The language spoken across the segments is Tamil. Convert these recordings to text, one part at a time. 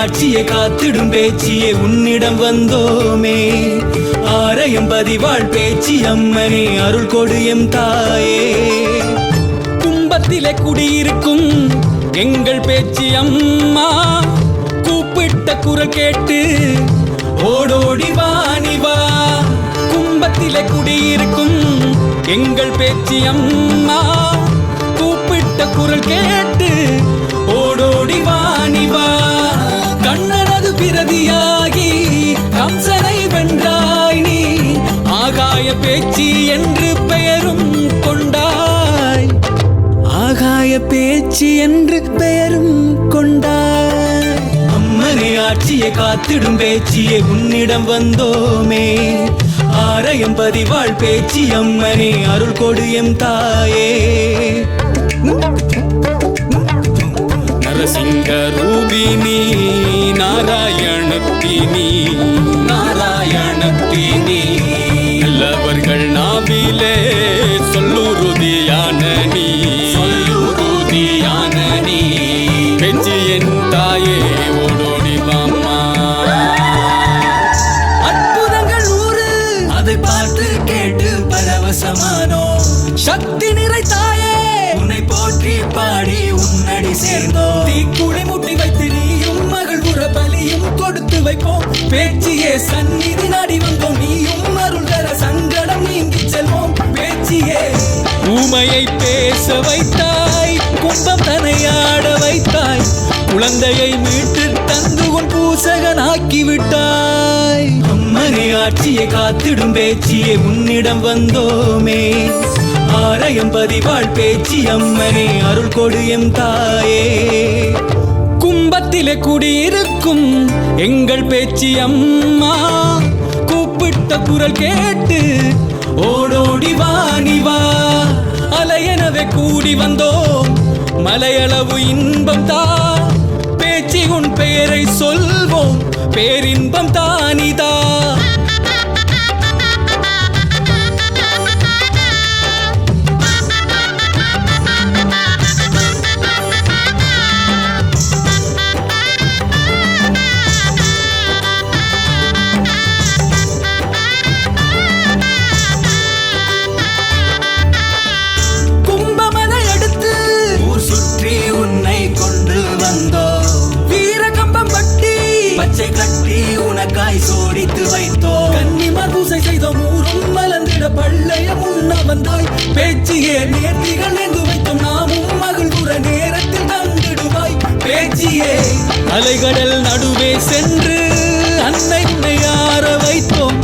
ஆட்சியை காத்திடும் பேச்சியே உன்னிடம் வந்தோமே. ஆரையம் பதிவாள் பேச்சி அம்மனே அருள் கொடு எம் தாயே. கும்பத்திலே குடியிருக்கும் எங்கள் பேச்சி அம்மா, கூப்பிட்ட குரல் கேட்டு ஓடோடி வாணிவா. கும்பத்திலே குடியிருக்கும் எங்கள் பேச்சி அம்மா, கூப்பிட்ட குரல் கேட்டு ஓடோடி வாணிவா. கண்ணனது பிரதியாகி கம்சனை வென்றாய் நீ, ஆகாய பேச்சி என்று பெயரும் கொண்டாய். ஆகாய பேச்சி என்று பெயரும் கொண்டாய். அம்மனே ஆட்சியை காத்திடும் பேச்சியே உன்னிடம் வந்தோமே. ஆரையம் பதிவாள் பேச்சி அம்மனே அருள் கொடு எம் தாயே. நரசிங்க ரூபினி நாராயணத்தினி, நாராயணத்தினி நல்லவர்கள் நாவிலே சொல்லுறுதியான நீ, சொல்லுறுதியான நீ. பேச்சி என் தாயே ஓடோடி வாம்மா. அற்புதங்கள் 100 அதை பார்த்து கேட்டு பரவசமானோ. சக்தி நிறை தாயே உன்னை போற்றி பாடி உன்னடி சேர்ந்தோ. தீக்குடை முட்டி வைத்து நீயும் மகள் உற பலியும் கொடுத்து வைப்போம். பேச்சியே சந்நிதி நாடி வந்தோம், நீயும் அருள் தர சங்கடம் நீங்கி செல்வோம். பேச்சியே ஊமையை பேச வைத்தாய், கும்பம் தனையாட வைத்தாய். குழந்தையை மீட்டு தந்து உன் பூசகனாக்கி விட்டாய். அம்மனே ஆட்சியை காத்திடும் பேச்சியே உன்னிடம் வந்தோமே. ஆரையம் பதிவாள் பேச்சி அம்மனே அருள் கொடு எம் தாயே. கும்பத்திலே குடியிருக்கும் எங்கள் பேச்சி அம்மா, கூப்பிட்ட குரல் கேட்டு ஓடோடி வாணிவா. அலையெனவே கூடி வந்தோம், மலையளவு இன்பம் தா. பேச்சி உன் பெயரை சொல்வோம், பேரின்பம் தானிதா. கட்டி உனக்காய் சோடித்து வைத்தோ. கன்னிமார் பூசை செய்தோம், ஊரும் மலர்ந்திட பள்ளைய முன்ன வந்தாய். பேச்சியே நேர்த்திகள் நெந்து வைத்தோம், நாமும் மகிழ்வுற நேரத்தில் தந்திடுவாய். பேச்சியே அலைகடல் நடுவே சென்று அன்னை உன்னை ஆற வைத்தோம்.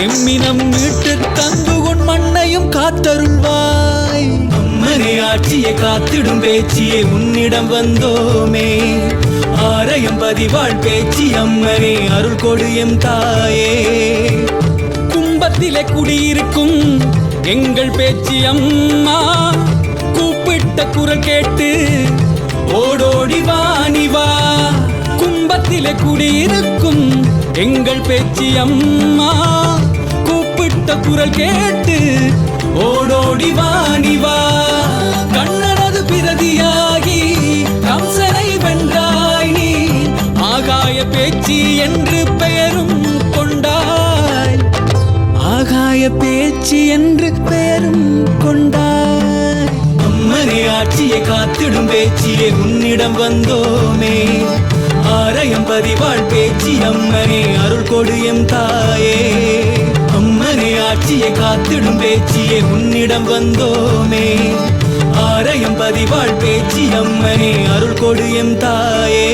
எம்மினம் மீட்டு தந்து உன் மண்ணையும் காத்தருள்வாய். அம்மனே ஆட்சியை காத்திடும் பேச்சியே உன்னிடம் வந்தோமே. ஆரையம் பதிவாள் பேச்சி அம்மனே அருள் கொடு எம் தாயே. கும்பத்திலே குடியிருக்கும் எங்கள் பேச்சி அம்மா, கூப்பிட்ட குரல் கேட்டு ஓடோடி வாணிவா. கும்பத்திலே குடியிருக்கும் எங்கள் பேச்சி அம்மா, கூப்பிட்ட குரல் கேட்டு ஓடோடி வாணிவா. கண்ணனது பிரதியாகி கம்சனை வென்றாய் நீ, ஆகாய பேச்சி என்று பெயரும் கொண்டாய். ஆகாய பேச்சி என்று பெயரும் கொண்டாய். அம்மனே ஆட்சியை காத்திடும் பேச்சியே உன்னிடம் வந்தோமே. ஆரையம் பதிவாள் பேச்சி அம்மனே அருள் கொடு எம் தாயே. அம்மனே ஆட்சியை காத்திடும் பேச்சியே உன்னிடம் வந்தோமே. ஆரையம் பதிவாள் பேச்சி அம்மனே அருள் கொடு எம் தாயே.